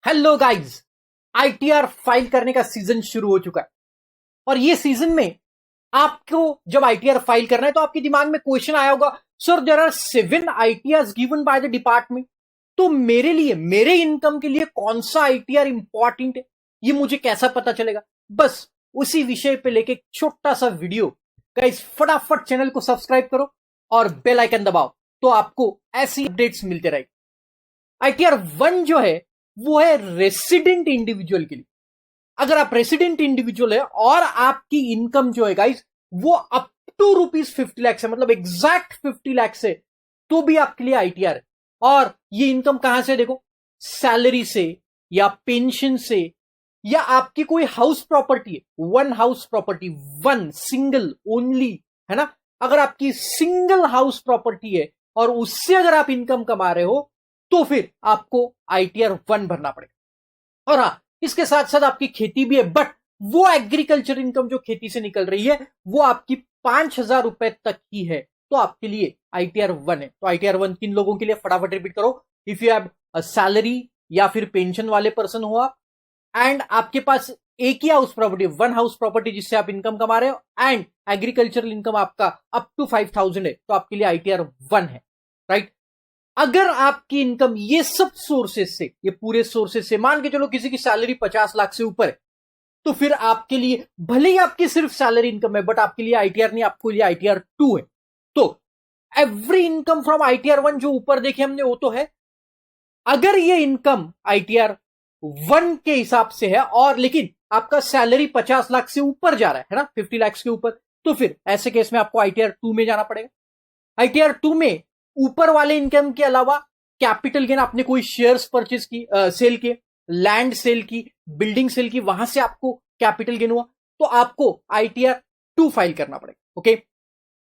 Hello guys, ITR file करने का season शुरू हो चुका है। और ये सीजन में आपको जब आईटीआर फाइल करना है तो आपके दिमाग में क्वेश्चन आया होगा, sir there are 7 ITR given by the department, तो मेरे लिए मेरे इनकम के लिए कौन सा आईटीआर इंपॉर्टेंट है, ये मुझे कैसा पता चलेगा। बस उसी विषय पे लेके एक छोटा सा वीडियो। गाइस फटाफट चैनल को सब्सक्राइब करो और बेल आइकन दबाओ तो आपको ऐसी अपडेट्स मिलते रहेगी। आईटीआर 1 जो है वो है रेसिडेंट इंडिविजुअल के लिए। अगर आप रेसिडेंट इंडिविजुअल है और आपकी इनकम जो है गाइस वो अप टू ₹50 है, मतलब एग्जैक्ट 50 लाख से, तो भी आपके लिए आईटीआर है। और ये इनकम कहां से, देखो, सैलरी से या पेंशन से या आपकी कोई हाउस प्रॉपर्टी है, one house property, one single only, है ना। अगर आपकी सिंगल हाउस प्रॉपर्टी है और उससे अगर आप इनकम कमा रहे हो तो फिर आपको आईटीआर 1 भरना पड़ेगा। और हाँ, इसके साथ साथ आपकी खेती भी है, बट वो एग्रीकल्चर इनकम जो खेती से निकल रही है वो आपकी 5,000 रुपए तक की है, तो आपके लिए आईटीआर 1 है। तो आईटीआर 1 किन लोगों के लिए, फटाफट रिपीट करो। इफ यू हैव सैलरी या फिर पेंशन वाले पर्सन हो आप, एंड आपके पास एक ही house property, one house property जिससे आप इनकम कमा रहे हो, एंड एग्रीकल्चरल इनकम आपका अप टू 5,000 है, तो आपके लिए आईटीआर 1 है, राइट। अगर आपकी इनकम ये सब सोर्सेस से, ये पूरे सोर्सेस से, मान के चलो किसी की सैलरी 50 लाख से ऊपर है, तो फिर आपके लिए भले ही आपकी सिर्फ सैलरी इनकम है बट आपके लिए आईटीआर नहीं, आपके लिए आईटीआर 2 है। तो एवरी इनकम फ्रॉम आईटीआर 1 जो ऊपर देखे हमने वो तो है। अगर ये इनकम आईटीआर 1 के हिसाब से है और लेकिन आपका सैलरी 50 लाख से ऊपर जा रहा है ना, 50 लाख के ऊपर, तो फिर ऐसे केस में आपको आईटीआर 2 में जाना पड़ेगा। आईटीआर 2 में ऊपर वाले इनकम के अलावा कैपिटल गेन, आपने कोई शेयर्स परचेज की, सेल के, लैंड सेल की, बिल्डिंग सेल की, वहां से आपको कैपिटल गेन हुआ, तो आपको आईटीआर 2 फाइल करना पड़ेगा। ओके,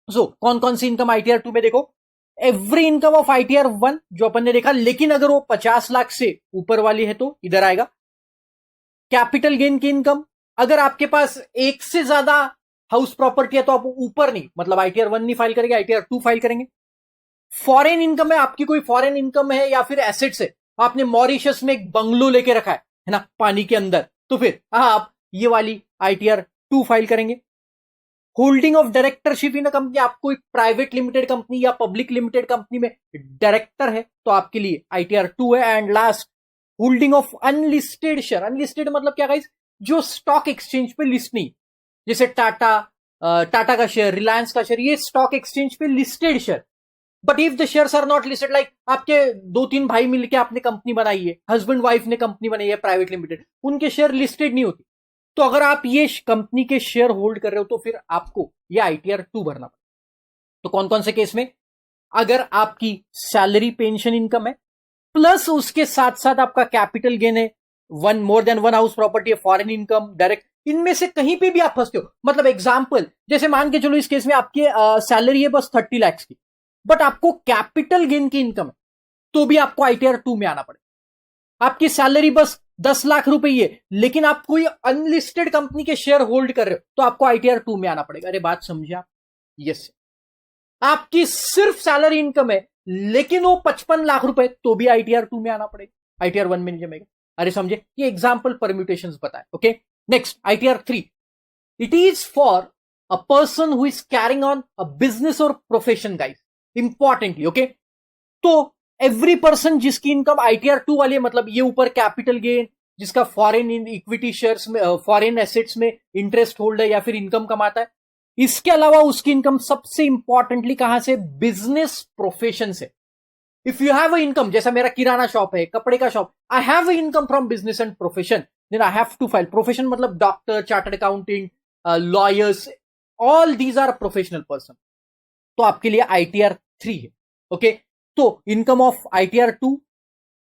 सो कौन कौन सी इनकम आईटीआर 2 में, देखो, एवरी इनकम ऑफ आईटीआर 1 जो अपन ने देखा, लेकिन अगर वो 50 लाख से ऊपर वाली है तो इधर आएगा। कैपिटल गेन की इनकम, अगर आपके पास एक से ज्यादा हाउस प्रॉपर्टी है तो आप ऊपर नहीं, मतलब आईटीआर 1 नहीं फाइल करेंगे, आईटीआर 2 फाइल करेंगे। फॉरेन इनकम है, आपकी कोई फॉरेन इनकम है या फिर एसेट्स है, आपने मॉरिशस में एक बंगलो लेके रखा है ना, पानी के अंदर, तो फिर आप ये वाली आईटीआर 2 फाइल करेंगे। Holding of directorship in a company, आप कोई प्राइवेट लिमिटेड कंपनी या पब्लिक लिमिटेड कंपनी में डायरेक्टर है तो आपके लिए आईटीआर 2 है। And last, holding of unlisted share. Unlisted मतलब क्या गाइस, जो स्टॉक एक्सचेंज पे लिस्ट नहीं, जैसे टाटा का शेयर, रिलायंस का शेयर, ये स्टॉक एक्सचेंज पे listed share. But if the shares are not listed, like आपके 2-3 भाई मिलके आपने कंपनी बनाई है, हस्बैंड वाइफ ने कंपनी बनाई है प्राइवेट लिमिटेड, उनके शेयर लिस्टेड नहीं होती, तो अगर आप ये कंपनी के शेयर होल्ड कर रहे हो तो फिर आपको ये आईटीआर 2 भरना पड़ेगा। तो कौन कौन से केस में, अगर आपकी सैलरी पेंशन इनकम है प्लस उसके साथ साथ आपका कैपिटल गेन है, one more than one house property है, फॉरेन इनकम, डायरेक्ट, इनमें से कहीं पे भी आप फंसते हो। मतलब एग्जांपल, जैसे मान के चलो इस केस में आपकी सैलरी है बस 30 लाख की, बट आपको कैपिटल गेन की इनकम है, तो भी आपको आईटीआर 2 में आना पड़ेगा। आपकी सैलरी बस 10 लाख रुपए है लेकिन आप कोई अनलिस्टेड कंपनी के शेयर होल्ड कर रहे हो तो आपको आईटीआर 2 में आना पड़ेगा। अरे बात समझे आप? यस। आपकी सिर्फ सैलरी इनकम है लेकिन वो 55 लाख रुपए, तो भी आईटीआर 2 में आना पड़ेगा, आईटीआर 1 में नहीं जमेगा। अरे समझे, ये एग्जाम्पल परम्यूटेशंस बताए। Okay, next ITR 3, it is for a person who is carrying on a business और प्रोफेशन गाइस, इंपॉर्टेंटली। ओके, तो एवरी पर्सन जिसकी इनकम आईटीआर 2 वाली है, मतलब ये ऊपर कैपिटल गेन, जिसका फॉरेन इक्विटी शेयर्स में, फॉरेन एसेट्स में इंटरेस्ट होल्ड है या फिर इनकम कमाता है, इसके अलावा उसकी इनकम सबसे इंपॉर्टेंटली कहां से, बिजनेस प्रोफेशन से। If you have a income, जैसा मेरा किराना शॉप है, कपड़े का shop, I have a income from business and profession, then I have to file. Profession मतलब doctor, chartered accountant, lawyers, all these are professional person, तो आपके लिए आईटीआर 3 है। ओके, तो इनकम ऑफ आईटीआर 2,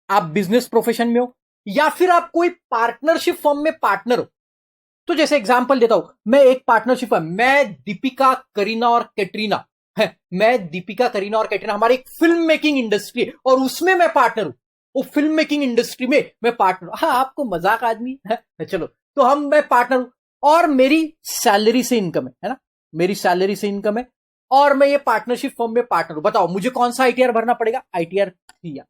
आप बिजनेस प्रोफेशन में हो या फिर आप कोई पार्टनरशिप फर्म में पार्टनर हो। तो जैसे एग्जांपल देता हूं, मैं एक पार्टनरशिप है, मैं दीपिका, करीना और कैटरीना है, मैं दीपिका, करीना और कैटरीना, हमारी एक फिल्म मेकिंग इंडस्ट्री है और उसमें मैं पार्टनर हूं, वो फिल्म मेकिंग इंडस्ट्री में मैं पार्टनर हूं। हाँ, आपको मजाक आदमी है, चलो, तो मैं पार्टनर हूं और मेरी सैलरी से इनकम है ना, मेरी सैलरी से इनकम है और मैं ये पार्टनरशिप फर्म में पार्टनर हूं। बताओ मुझे कौन सा आईटीआर भरना पड़ेगा, आईटीआर 3।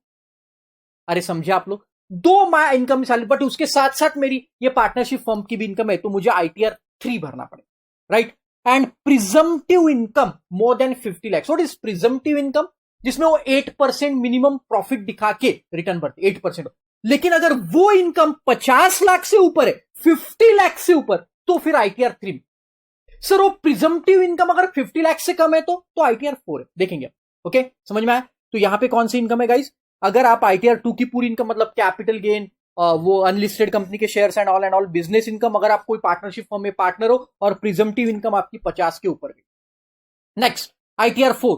अरे समझे आप लोग? दो माय इनकम सैलरी, बट उसके साथ साथ मेरी ये पार्टनरशिप फर्म की भी इनकम है, तो मुझे ITR 3 भरना पड़ेगा, right. And presumptive income more than 50 lakhs। What is presumptive income? जिसमें वो 8% मिनिमम प्रॉफिट दिखा के रिटर्न भरते, 8%। लेकिन अगर वो इनकम 50 लाख से ऊपर है, 50 लाख से ऊपर, तो फिर ITR 3। सर वो प्रिजम्पटिव इनकम अगर 50 लाख से कम है तो ITR 4 है, देखेंगे। ओके, समझ में आया? तो यहां पे कौन सी इनकम है गाइस? अगर आप ITR 2 की पूरी इनकम, मतलब कैपिटल गेन, वो अनलिस्टेड कंपनी के shares and all business income, अगर आप कोई पार्टनरशिप फर्म में पार्टनर हो और प्रिजम्पटिव इनकम आपकी 50 के ऊपर गई। Next ITR 4।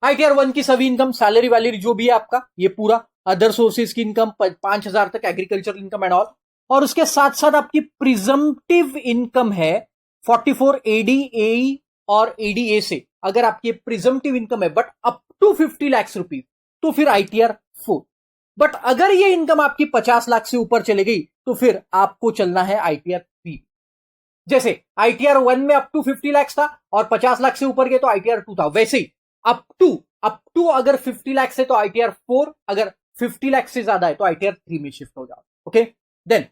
ITR 1 की सभी इनकम, सैलरी वैलरी जो भी है आपका, ये पूरा अदर सोर्सेज की इनकम 5,000 तक, एग्रीकल्चर इनकम एंड ऑल। और उसके साथ साथ आपकी प्रिजम्पटिव इनकम है 44 AD AE और ADA से। अगर आपकी प्रिजम्पटिव इनकम है but up to 50 lakh rupees, तो फिर ITR 4। बट अगर ये इनकम आपकी 50 लाख से ऊपर चले गई तो फिर आपको चलना है ITR 3। जैसे ITR 1 में अप टू 50 लाख था और 50 लाख से ऊपर गए तो ITR 2 था, वैसे ही अप टू अगर 50 लाख से तो ITR 4, अगर 50 लाख से ज्यादा है तो ITR 3 में शिफ्ट हो जाओ। Okay, then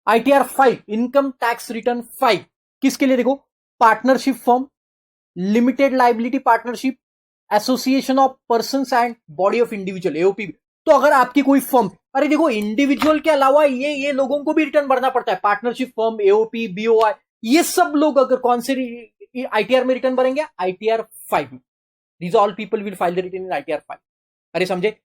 ITR 5, income tax return 5, किसके लिए? देखो, partnership firm, limited liability partnership, association of persons and body of individual, AOP। तो अगर आपकी कोई फर्म, अरे देखो, इंडिविजुअल के अलावा ये लोगों को भी रिटर्न भरना पड़ता है, पार्टनरशिप फर्म, AOP, BOI, ये सब लोग अगर कौन से ITR में रिटर्न भरेंगे? ITR 5 में। These all people will file the return in ITR 5। अरे समझे?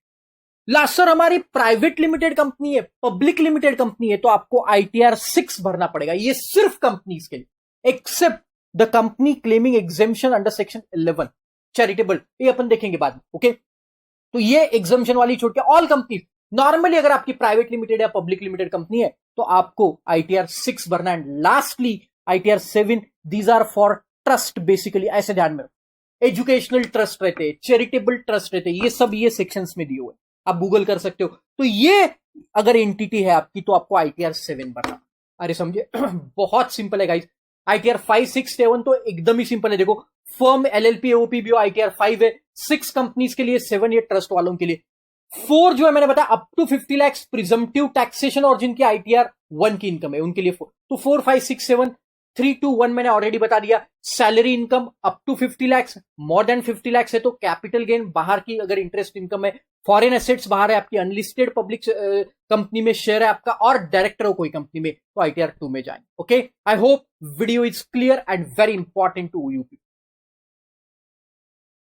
लास्ट सर हमारी प्राइवेट लिमिटेड कंपनी है, पब्लिक लिमिटेड कंपनी है, तो आपको ITR 6 भरना पड़ेगा। ये सिर्फ कंपनीज के लिए, except the company claiming exemption under section 11 charitable, ये अपन देखेंगे बाद में। ओके, तो ये एग्जेम्पशन वाली छोड़ के ऑल कंपनी, नॉर्मली अगर आपकी प्राइवेट लिमिटेड या पब्लिक लिमिटेड कंपनी है तो आपको ITR 6 भरना है। Lastly ITR 7, these are for trust, basically ऐसे ध्यान में, एजुकेशनल ट्रस्ट रहते हैं, चैरिटेबल ट्रस्ट रहते हैं, ये सब ये सेक्शंस में दिए हुए, आप गूगल कर सकते हो। तो ये अगर एंटिटी है आपकी तो आपको ITR 7 भरना। अरे समझे? बहुत सिंपल है गाइस। ITR 5, 6, 7 तो एकदम ही सिंपल है। देखो, फर्म, LLP, AOP भी ITR 5 है, 6 कंपनीज के लिए, 7 ये ट्रस्ट वालों के लिए, 4 जो है मैंने बताया up to 50 lakh presumptive taxation और जिनकी ITR 1 की इनकम है उनके लिए 4। तो 4, 5, 6, 7, 3, 2, 1 मैंने ऑलरेडी बता दिया। Salary income up to 50 lakh, more than 50 lakh है तो कैपिटल गेन, बाहर की अगर इंटरेस्ट इनकम है, फॉरेन एसेट्स बाहर है आपकी, अनलिस्टेड पब्लिक कंपनी में शेयर है आपका, और डायरेक्टर हो कोई कंपनी में, तो ITR 2 में जाएंगे। Okay, I hope video is clear and very important to you.